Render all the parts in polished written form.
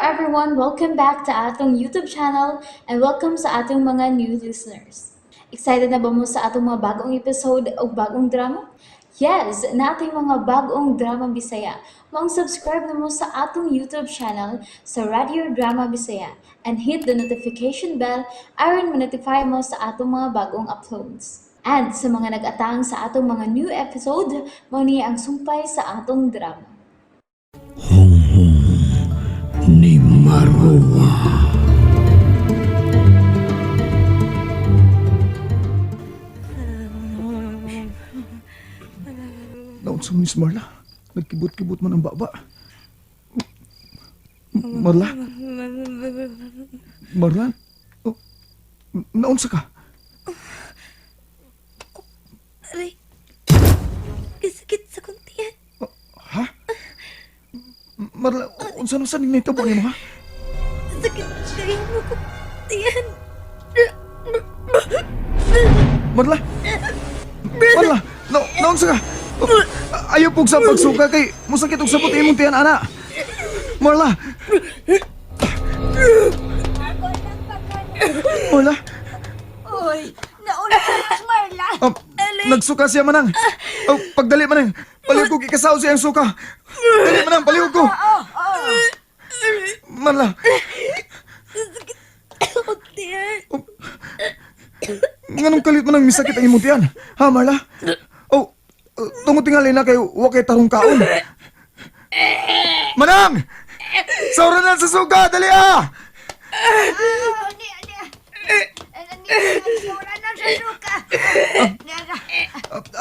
everyone, welcome back to atong YouTube channel and welcome sa atong mga new listeners. Excited na ba mo sa atong mga bagong episode o bagong drama? Yes, na ating mga bagong drama Bisaya. Subscribe na mo sa atong YouTube channel sa Radio Drama Bisaya and hit the notification bell aron ma-notify mo sa atong mga bagong uploads. And sa mga nag-atang sa atong mga new episode, mo niya ang sumpay sa atong drama. Ni Marwa. Naon sa Miss Marla? Nagkibot-kibot man ang baba. Marla? Marla? Oh, naon sa ka? Aray, kasakit sa kuntiyan. Ha? Marla, unsa na sa nitabo ni mo ha? Sakit kayo mo kuntiyan. Marla? Marla, naon sa ka? Ayaw pug sa pagsuka kay musakit og sabot imong tiyan ana. Marla. Marla. Oy, nauna ka na, Marla. Nagsuka siya manang. Pagdali manang. Palihog ko ikasaw siya ang suka. Dali manang, palihog ko. Marla. Kuntiyan. Nganong kalit manang misakit ang imong tiyan? Ha, Marla? Tungod tingali na kayo wakay tarong kaon. Manang! Sauran na sa suka, dali ah!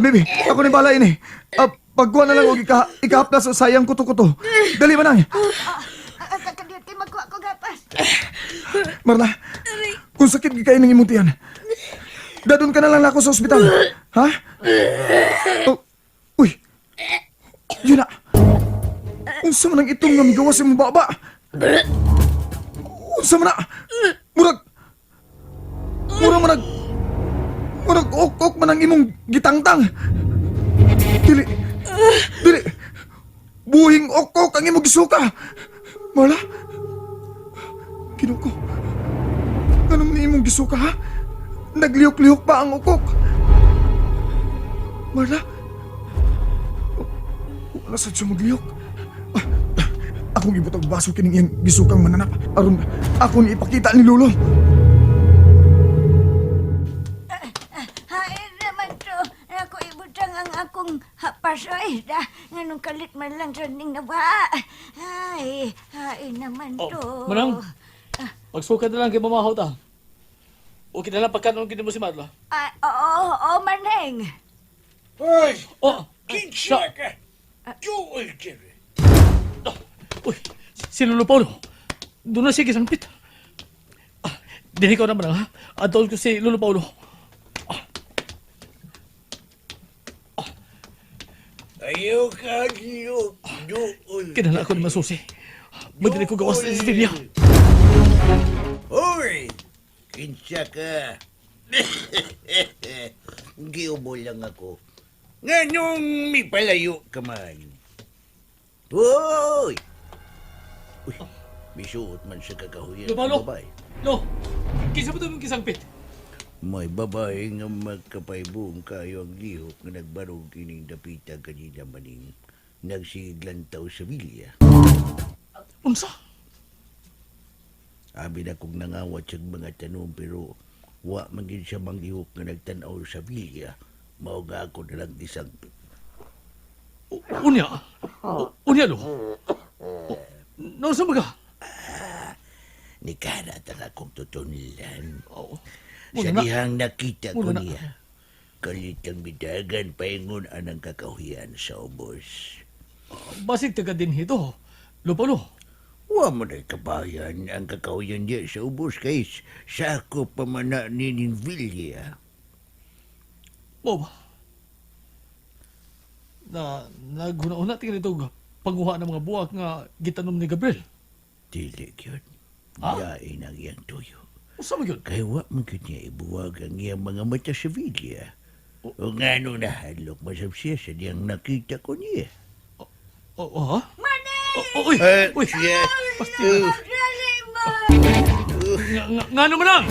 Bibi, ako ni bala ini. Pagkuha na lang og ikahaplas sa sayang kuto-kuto. Dali manang. Marla, kung sakit gikain ng imong tiyan, dadun ka na lang ako sa ospital. Ha? Uy! Yun na! Unsa man ang itong nga migawas imong baba? Unsa man na? Murag ok-ok man ang imong gitangtang. Dili! Buhing ok-ok ang imong gisuka. Marla? Kinuko. Anong ni imong gisuka ha? Naglihok-lihok pa ang ukok. Marla? Wala sa siya maglihok. Akong ibutang baso kining iyang gisukang mananap. Aron ako ni ipakita ni Lolo. Hain naman to. Ako ibutang ang akong hapasoy. Nganong kalit man lang sa ning naba. Ay, hain naman to. Manang, magsuka na lang kay mamahaw ta. O kinala pagkanon kini mo si Marla. Oo, Maneng. Hoy! Oh, Kinsa ka? Joel Jerry. uy, si Lolo Paulo. Doon na siya gisangpit. Dili ko naman ha. Adol ko si Lolo Paulo. Ayaw ka, Joel. Kinala ako ni Masusi. Magdali ko gawas sa Sevilla. Hoy! Kinsa ka? Giubo lang ako. Nganong may palayo ka man? Hoy! Uy, may suot man sa kakahuyan. Lolo Paulo. Babae. No, kinsa ba ito mong gisangpit? May babae nga magkapaybong kayo ang lihok nga nagbarog kining dapita kanina maning nagsiglantaw sa bilya. Unsa? Abi na kong nangawat sa mga tanong pero wa man gid siya manglihok nga nagtanaw sa bilya. Mao nga ako na lang isang Unya? Unya lo? No, sa mga? ni kana tang akong tutunilan. Oo. Sa Muna na. dihang nakita ko Muna na. niya. Kalit ang bidagan paingon anang kakahuyan sa ubos. Basig taga din hito. Lolo Paulo. Wa mo na kabayan ang kakahuyan niya sa ubos kay sako pamana ni Vilya. Mo ba? Naghuna-una tingin ito panguha ng mga buwak nga gitanom ni Gabriel. Dili yun. Ha? Yain ang iyang tuyo. Usa mo yun? Kaya wa man gud niya ibuwag ang iyang mga mata sa Vilya. O nga no nahalok masab siya sa diyang nakita ko niya. Oo, ha? Maneng! Uy! Uy! Siya. Pasti. Dali mo! Nga naman lang!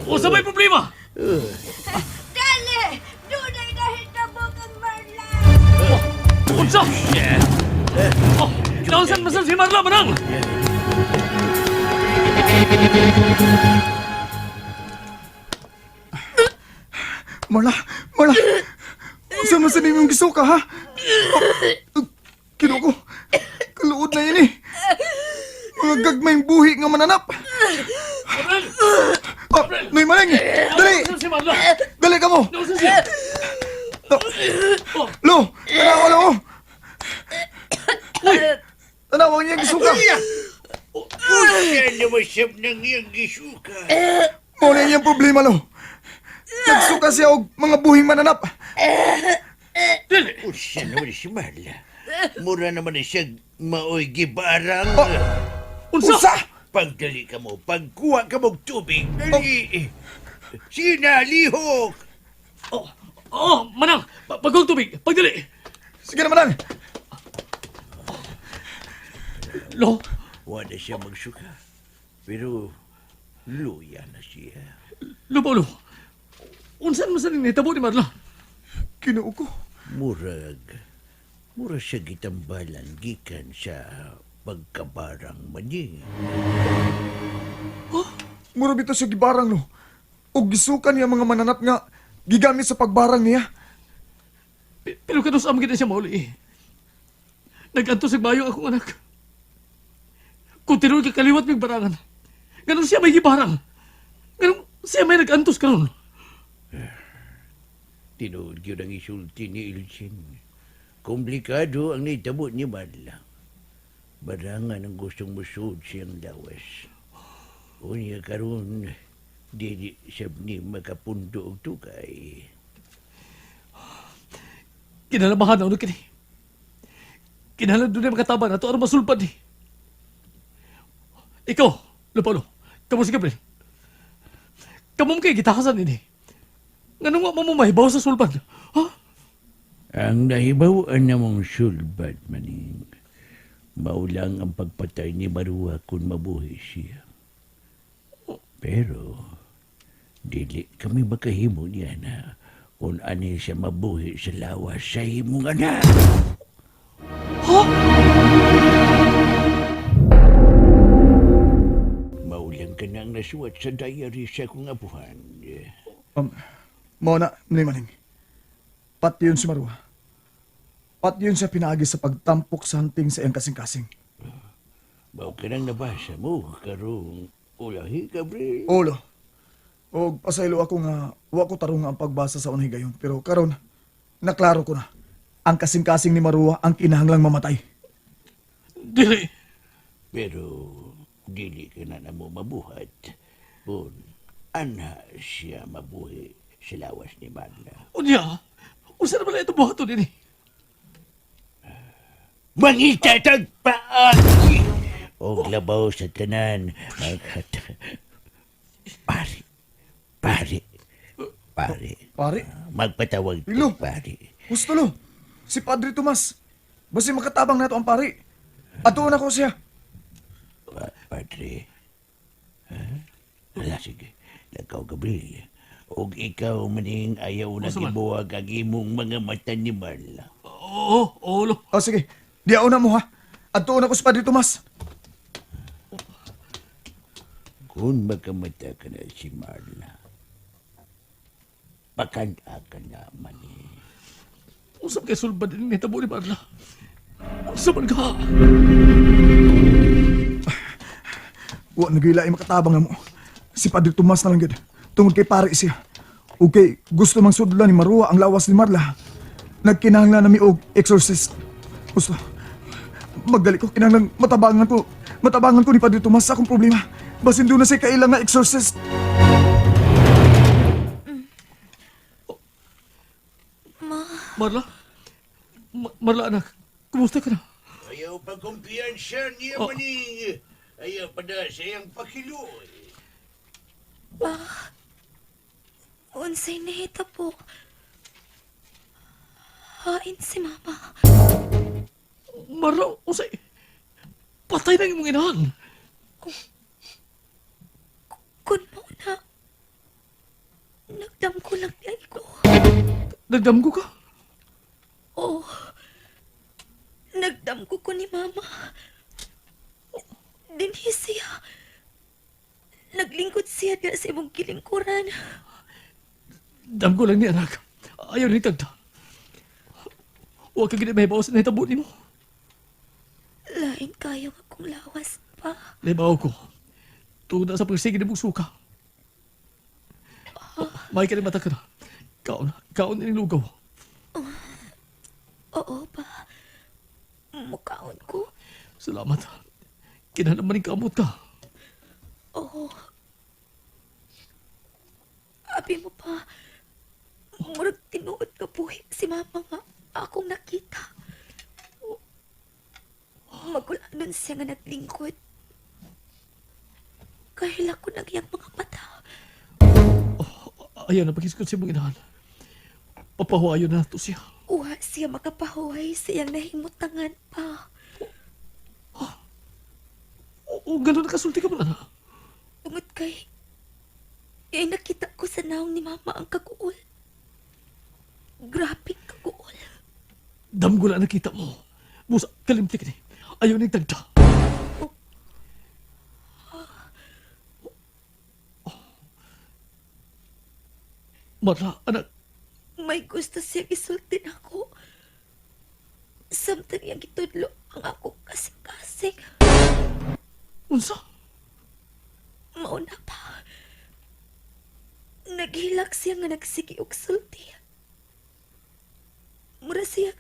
O sa may problema! Dali! Dunay nahitabo kang Marla! Unsa? Oh, naunsan masal si Marla manang! Marla! Marla! Saan man sa nimong gisuka, ha? Kinuko. Kaluod na yun eh. Mga gagmayng buhi nga mananap. Gabriel! Oh, Noy Maling! Dali! Naunsan si Marla! Dali ka mo! Naunsan siya! Oh, Lo! Tanawa lo! Tanawa niya gisuka. Yan naman siyam ng iyang gisuka. Muna niyang problema, lo. Nagsuka siya og mga buhing mananap. dili! Siya naman si Marla. Mura naman na siya maoy gibarang. Unsa? Usa! Pagdali ka mo, pagkuha ka mo tubig, dali. Sinalihok. Manang! Pagkong tubig! Pagdali! Sige naman lang. Lo, Wala siya magsuka. Pero luya na siya. Paulo! Unsan masaling nahitabo ni Marla? Kinuko. Mura siya gitambalan gikan sa pagkabarang mani. Mura bito siya gibarang, lo. O gisukan niya mga mananap nga gigamit sa pagbarang niya. Pero kanus am kita siya mauli eh. Nag-anto sa bayo akong anak. Kung tinuloy ka kaliwat may barangan. Ganun siya may gibarang. Ganun siya may nag-antos karon. Tinood yun ang isulti ni Ilchin. Komplikado ang naitabo ni Marla. Barangan ang gustong musod siyang lawas. Unya karon dili siya ni makapundo og tukay. Kinalabahan na uno kini. Kinahalan doon na makataba na ito aron masulpad ni. Ikaw, Paulo, kamu si Gabriel. Kamu mo kay gitahasan ini. Nga nga mo mahibaw sa sulpad. Ha? Ang nahibawaan namong sulbad maning. Maulang ang pagpatay ni Marua kung mabuhi siya. Pero, dili kami makahimo niya na kung ani siya mabuhi sa lawas sa himong anak. Maulang ka na ang nasuwat sa diary sa kong apuhan. Mao na, Noy Maling. Pati yun si Marwa. Pati yun siya pinaagi sa pagtampok sa hunting sa iyang kasing-kasing. Mao ka nang nabasa mo, karong ulahi, Gabriel. Olo. O pasaylo ako nga, wa ko tarong ang pagbasa sa unay gayon. Pero karon, naklaro ko na. Ang kasing-kasing ni Marwa ang kinahanglang mamatay. Dili. Pero dili ka na mo mabuhat. Kung ana siya mabuhi sa lawas ni Marla. Unya, unsa na pala ito buhato din eh. Mangita tagpaan! O labaw sa tanan. Pare. Pare, Magpatawag Ilo. pare. gusto lo. Si Padre Tomas. Basi makatabang na to ang pare. Atuon ako siya. Padre. Wala, sige. Lakaw, Gabriel. Og ikaw maning ayaw na Usa man. gibuwag ang imong mga mata ni Marla. Oo, Lo. O sige, diaon na mo ha. Atuon ako si Padre Tomas. Kung makamata ka na si Marla, pakanta ka naman eh. Usap kay sulbad din nitabo ni Marla. Unsa man ka? Wa nagilay makatabang na mo. Si Padre Tomas na lang gid. Tungod kay pare siya. Okay, gusto mang sudlan ni Marua ang lawas ni Marla. Nagkinahanglan nami og exorcist. Gusto. Magdali ko kinahanglan matabangan ko. Matabangan ko ni Padre Tomas sa akong problema. Basin doon na siya kailang nga exorcist. Marla? Marla, anak. Kumusta ka na? Ayaw pagkumpiyansa niya maning. Ayaw pa na siyang pakiloy. Unsay nahita po. Hain si Mama. Marla, usay. Patay na imong inahan. Kun mo na. Nagdam ko lang niya ko. Nagdamgo ka? Oo. Nagdam ko ni Mama. Dinhi siya. Naglingkod siya diya sa imong kilingkuran. Damgo lang ni anak. Ayaw ni tagda. Huwag ka gina mahibaw sa nahitabo ni mo. Lain kayo akong lawas pa. Nahibaw ko. Tungod na sa pagsige ni mong suka. May kalimata ka na. Kaon na nilugaw. Oo pa. Mukaon ko. Salamat. Kinahanaman ng kamot ka. Oo. Abi mo pa. Murag tinuod ka buhi si Mama nga akong nakita. Magulanon siya nga naglingkod. Kahila ko nagyang mga mata. Ayaw na pag-iskot siya mong inahan. Papahuayo na to siya. Uwa siya makapahuay siyang nahimutangan pa. O gano'n nakasulti ka ba na? Tungod kay... Ay nakita ko sa naong ni Mama ang kaguol. Grabe kaguol. Damgo lang nakita mo. Musa, kalimtik ni. Ayaw nang tagda. Marla, anak, May gusto siya isultin ako. Samtang yung gitudlo ang ako kasing-kasing. unsa? Mauna pa. Naghilak siya nga nagsigi og sulti. Mura siya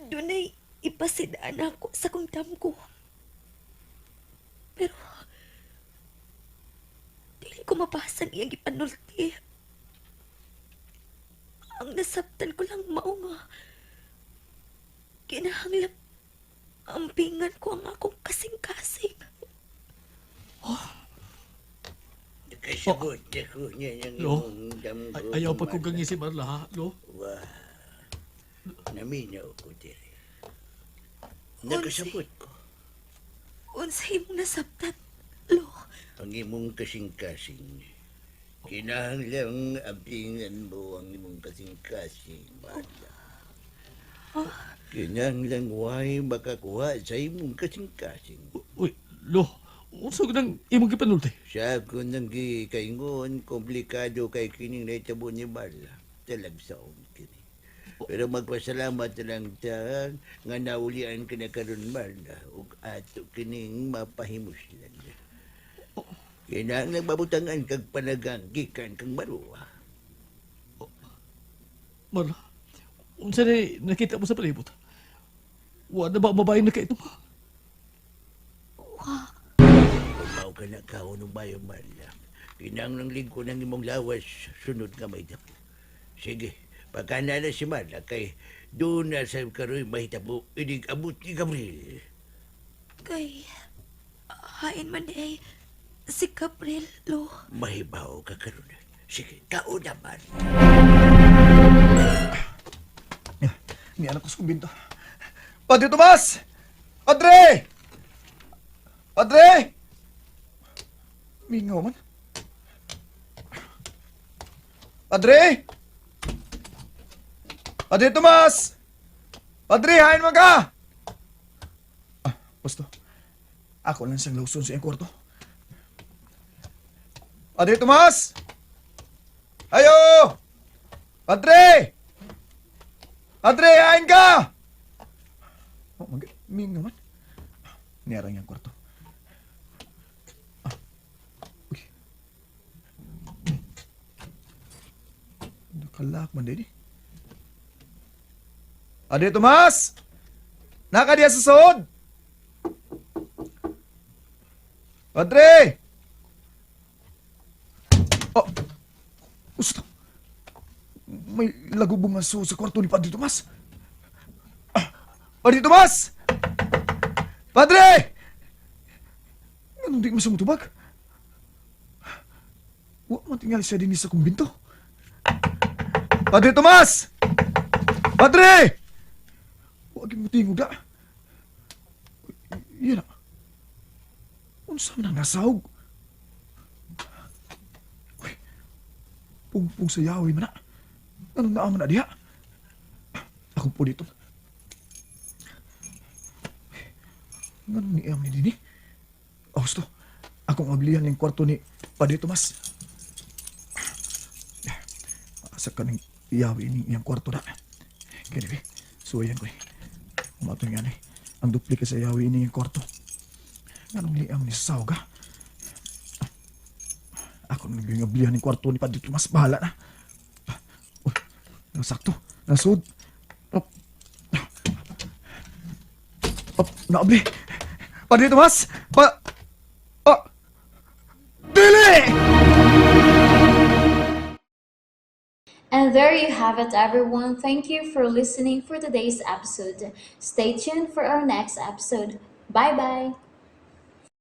dunay ipasidaan ako sa kong damgo. Pero dili ko mabasa niyang ipanulti. Ang nasabtan ko lang mao nga kinahanglan ampingan ko ang akong kasing-kasing. Nakasagot ako niya ng Lo, imong damgo. ayaw pa kong gangi si Marla, ha? Lo? Wah, naminaw ko diri. Nakasabot ko. Unsay imong nasabtan, Lo? Ang imong kasing-kasing. Kinahanglang abingan mo ang imong kasing-kasing, Marla. Kinahanglang way makakuha sa imong kasing-kasing. Uy, lo, unsa ko nang imong gipanulti? Sa ako nang gikaingon, komplikado kay kining naitabo ni Marla. Talagsaon kini. Pero magpasalamat na lang ta nga naulian ka na karon Marla ug ato kining mapahimuslan. Kinahanglang mabutangan kag panagang gikan kang Maruwa. Marla, unsa na nakita mo sa palibot? Wa na ba mabayin na kayo? Umaw ka na kao ng bayo Marla. Kinahanglang lingko ng imong lawas sunod nga may damo. Sige, pagkana na si Marla kay doon na sa karoy mahitabo inig abot ni Gabriel. Kay hain man ay si Gabriel, Lo. Mahibaw ka karon. Sige, kao naman. Ni anak ko sa kumbinto. Padre Tomas! Padre! Padre! Mingaw man. Padre! Padre Tomas! Padre, hain man ka! Pasto. Ako lang siyang lauson sa iyong kwarto. Padre Tomas! Ayo! Padre! Padre, hain ka! Oh, Ming naman. Niyarang yung kwarto. Uy. Nakalak man din eh. Padre Tomas! Naka diya sa sod! Padre! Oh! Gusto. May lagubong nga sa kwarto ni Padre Tomas. Padre Tomas! Padre! Anong di mo sa mutubag? Huwag matingal siya din sa kumbinto. Padre Tomas! Padre! Huwag yung mutingog da. Yan na. Unsa man ang nasahog? Uy, pungpung sa yawi man na. Anong naaman na diha? Ako po dito. Ganun ni Am ni Dini? Gusto, akong ablihan yung kwarto ni Padre Tomas. Asa ka ng yawi ni iyang kwarto na. Kaya suwayan ko Umatong yan ang duplika sa yawi ni iyang kwarto. Ganun ni Am ni Sauga. Ako nang ablihan yung kwarto ni Padre Tomas. Bahala na. Nasakto. Nasud. Naabli. Padre Tomas! Dili! And there you have it, everyone. Thank you for listening for today's episode. Stay tuned for our next episode. Bye bye.